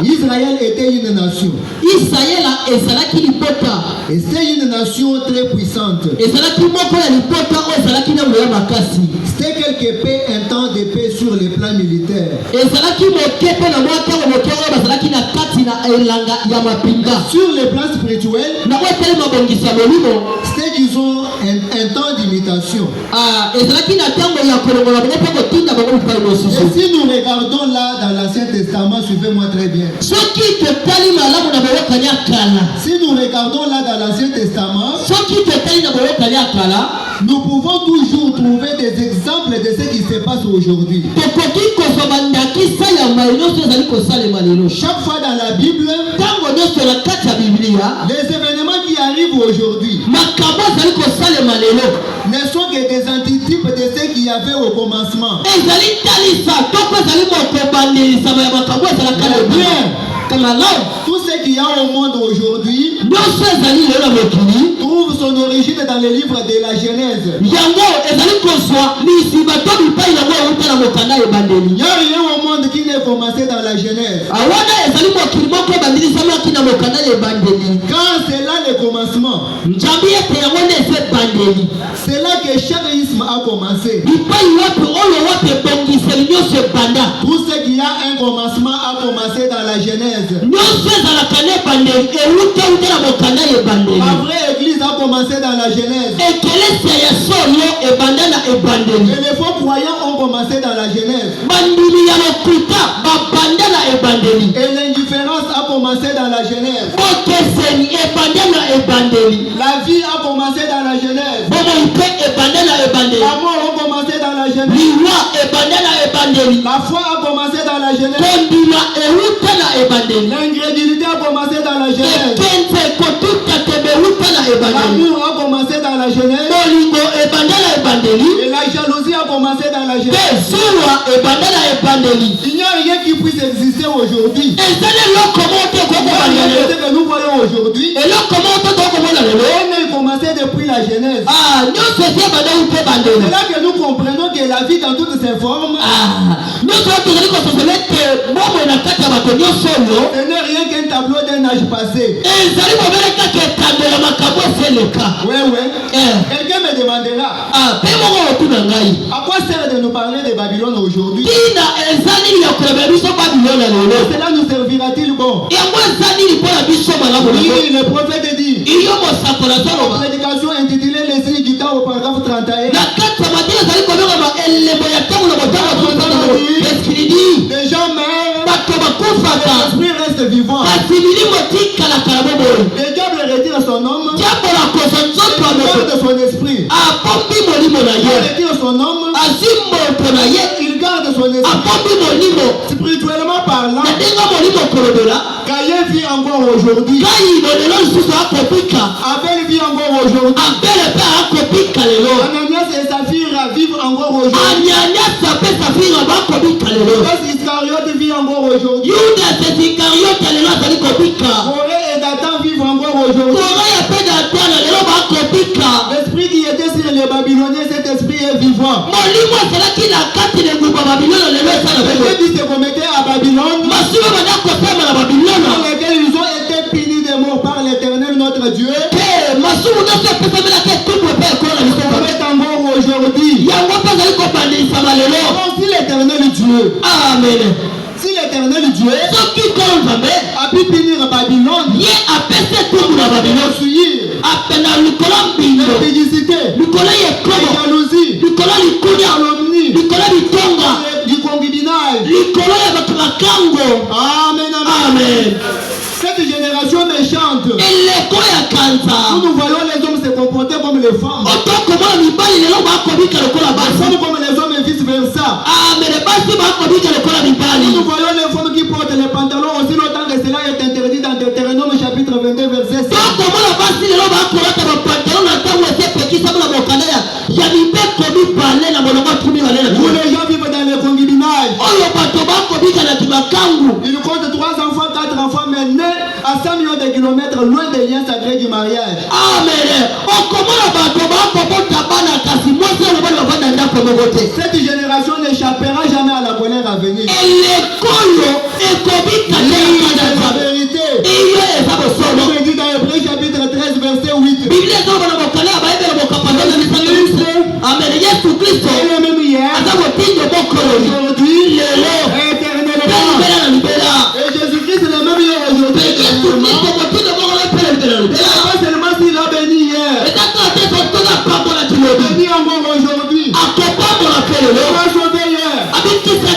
Israël était une nation. Et c'était une nation très puissante. C'était quelque peu un temps de paix sur le plan militaire. Sur le plan spirituel, c'était disons un temps d'imitation. Et si nous regardons là dans l'Ancien Testament, suivez-moi très bien. Si nous regardons là dans l'Ancien Testament, nous pouvons toujours trouver des exemples de ce qui se passe aujourd'hui. Chaque fois dans la Bible, les événements qui arrivent aujourd'hui ne sont que des antitypes de ce qu'il y avait au commencement. Tout ce qu'il y a au monde aujourd'hui trouve son origine dans les livres de la Genèse. Il n'y a rien au monde qui n'est commencé dans la Genèse. Quand c'est là le commencement, c'est là que chaque isme a commencé. Tout ce qui a un commencement a commencé dans la Genèse. La vraie église a commencé dans la Genèse. Et les faux croyants ont commencé dans la Genèse. Et l'indifférence a commencé dans la Genèse. La vie a commencé dans la Genèse. La mort a commencé dans la Genèse. La foi a commencé dans la Genèse. L'incrédulité a commencé dans la Genèse. L'amour a commencé dans la Genèse. Et la jalousie a commencé dans la Genèse. Il n'y a rien qui puisse exister aujourd'hui. Que nous voyons aujourd'hui. On a commencé depuis la Genèse. C'est là que nous comprenons que la vie dans toutes ses formes ce n'est rien qu'un tableau d'un âge passé. Ouais. Quelqu'un me demandera à quoi sert de nous parler de Babylone aujourd'hui? Cela nous servira-t-il bon? Oui, le prophète dit la prédication intitulée les signes du temps au paragraphe 31. Les gens meurent, l'esprit reste vivant. Le diable retire son homme, il garde son esprit. Il retire son homme, il garde son esprit. Spirituellement parlant, Caïn vit encore aujourd'hui. Abel vit encore aujourd'hui. Ananias et Saphira vivent encore aujourd'hui. Judas Iscariote vit encore aujourd'hui. Corée et Dathan vivent encore aujourd'hui. L'esprit qui était sur les Babyloniens, cet esprit est vivant. Les dit se commettaient à Babylone, dans lesquels ils ont été punis de mort par l'Éternel notre Dieu. Encore aujourd'hui. Si l'Éternel Dieu, amen. Si l'Éternel Dieu a pu punir Babylone, l'impudicité, la jalousie, calomnie, du concubinage. Amen. Cette génération méchante, nous voyons les hommes se comporter comme les femmes, comme les hommes et vice versa. Nous voyons les femmes qui portent les pantalons aussi longtemps que cela est interdit dans Deutéronome chapitre 22 verset 7. Où les gens vivent dans le concubinage. Ils comptent 3 enfants, 4 enfants, mais nés à 100 millions de kilomètres loin des liens sacrés du mariage. Cette génération n'échappera jamais à la colère à venir. Et l'école est comique la vérité. On dit dans Hébreux chapitre 13 verset 8. Amen. Yesu Kristo aujourd'hui, éternellement. Et Jésus-Christ est le même hier aujourd'hui. Pas seulement s'il a béni hier. Béni encore aujourd'hui. Il a sauvé hier.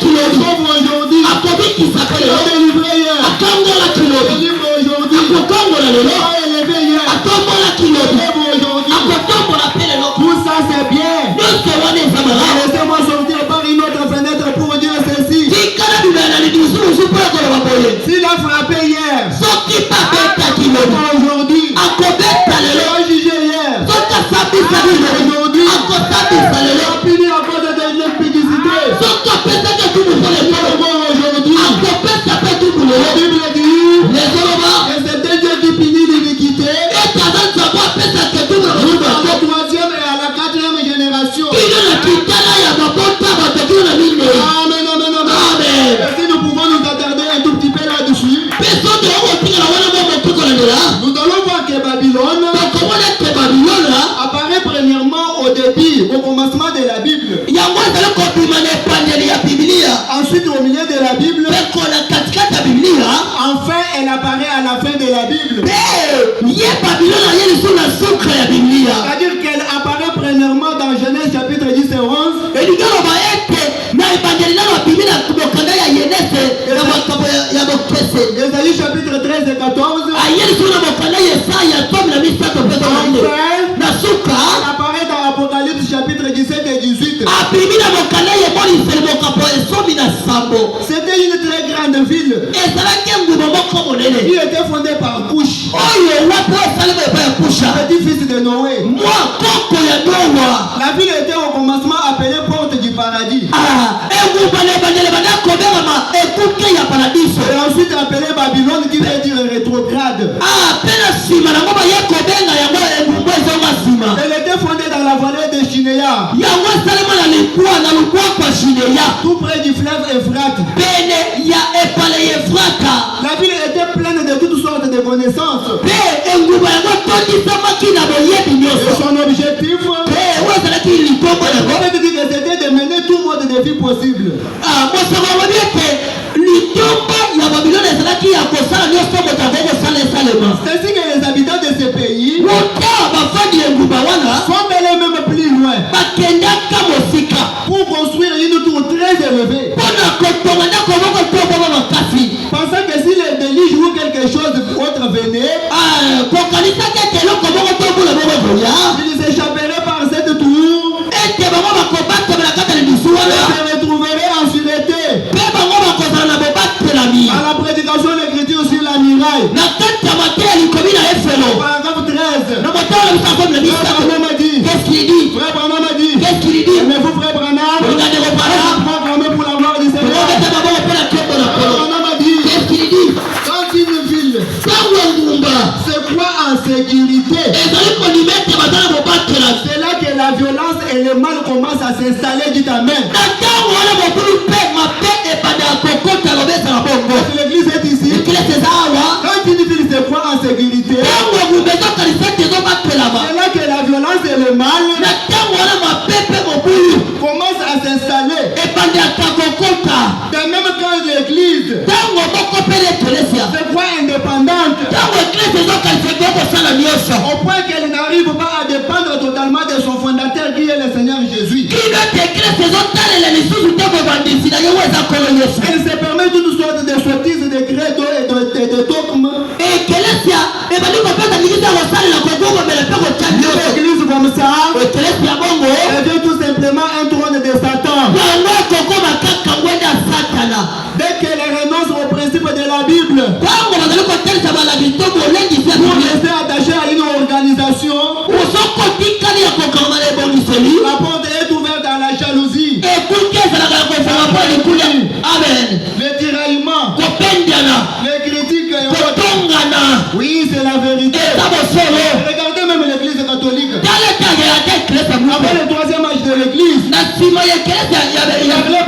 Il sauve aujourd'hui. Il a délivré hier. Il délivre aujourd'hui. Il a élevé hier. Il élève aujourd'hui. Tout ça c'est bien. Laissez-moi sortir par une autre fenêtre pour dire ceci. S'il a frappé hier, aujourd'hui, il a jugé hier, aujourd'hui, il a puni à cause de l'impudicité. Aujourd'hui, la Bible dit que c'est Dieu qui punit l'iniquité à la troisième et à la quatrième génération. Amen, amen, amen. Et si nous pouvons nous attarder un tout petit peu là-dessus, nous allons voir que Babylone apparaît premièrement au début, au commencement de la Bible. Ensuite au milieu de la Bible. Enfin elle apparaît à la fin de la Bible. C'est-à-dire qu'elle apparaît premièrement dans Genèse chapitre 10 et 11. Ésaïe chapitre 13 et 14. Elle apparaît dans Apocalypse chapitre 17 et 18. C'était une très grande ville. Il était fondé par Cush, petit-fils de Noé. La ville était au commencement appelée porte du paradis. Et ensuite appelée Babylone qui veut dire rétrograde. Elle était fondée dans la vallée de Shinéa, tout près du fleuve Euphrate. La ville était pleine de toutes sortes de connaissances. Et son objectif, c'était de mener tout mode de vie possible. C'est ainsi que les habitants de ce pays sont allés même plus loin pour construire une tour très élevée, pensant que si les déluges ou quelque chose d'autre venait, ils échapperaient par cette tour et se retrouveraient en sûreté. À la prédication de l'écriture sur la muraille, paragraphe 13, Frère Branham a dit, Qu'est-ce qu'il dit? mais vous Frère Branham, proclamez pour la gloire du Seigneur. Frère Branham a dit, quand une ville se croit en sécurité, c'est là que la violence et le mal commencent à s'installer. Dites amen. L'église est ici. Quand une ville se croit en sécurité, c'est là que la violence et le mal commencent à s'installer. Et même quand l'église se croit indépendante, au point qu'elle n'arrive pas à dépendre totalement de son fondateur qui est le Seigneur Jésus. Elle se permet toutes sortes de sottises, de credos et de dogmes. L'église comme ça, elle veut tout simplement un trône de Satan. Dès qu'elle renonce au principe de la Bible, pour rester attaché à une organisation, la porte est ouverte à la jalousie. Amen. Le tiraillement, les critiques et autres. Oui, c'est la vérité. Regardez même l'église catholique. Après le troisième âge de l'église, il n'y avait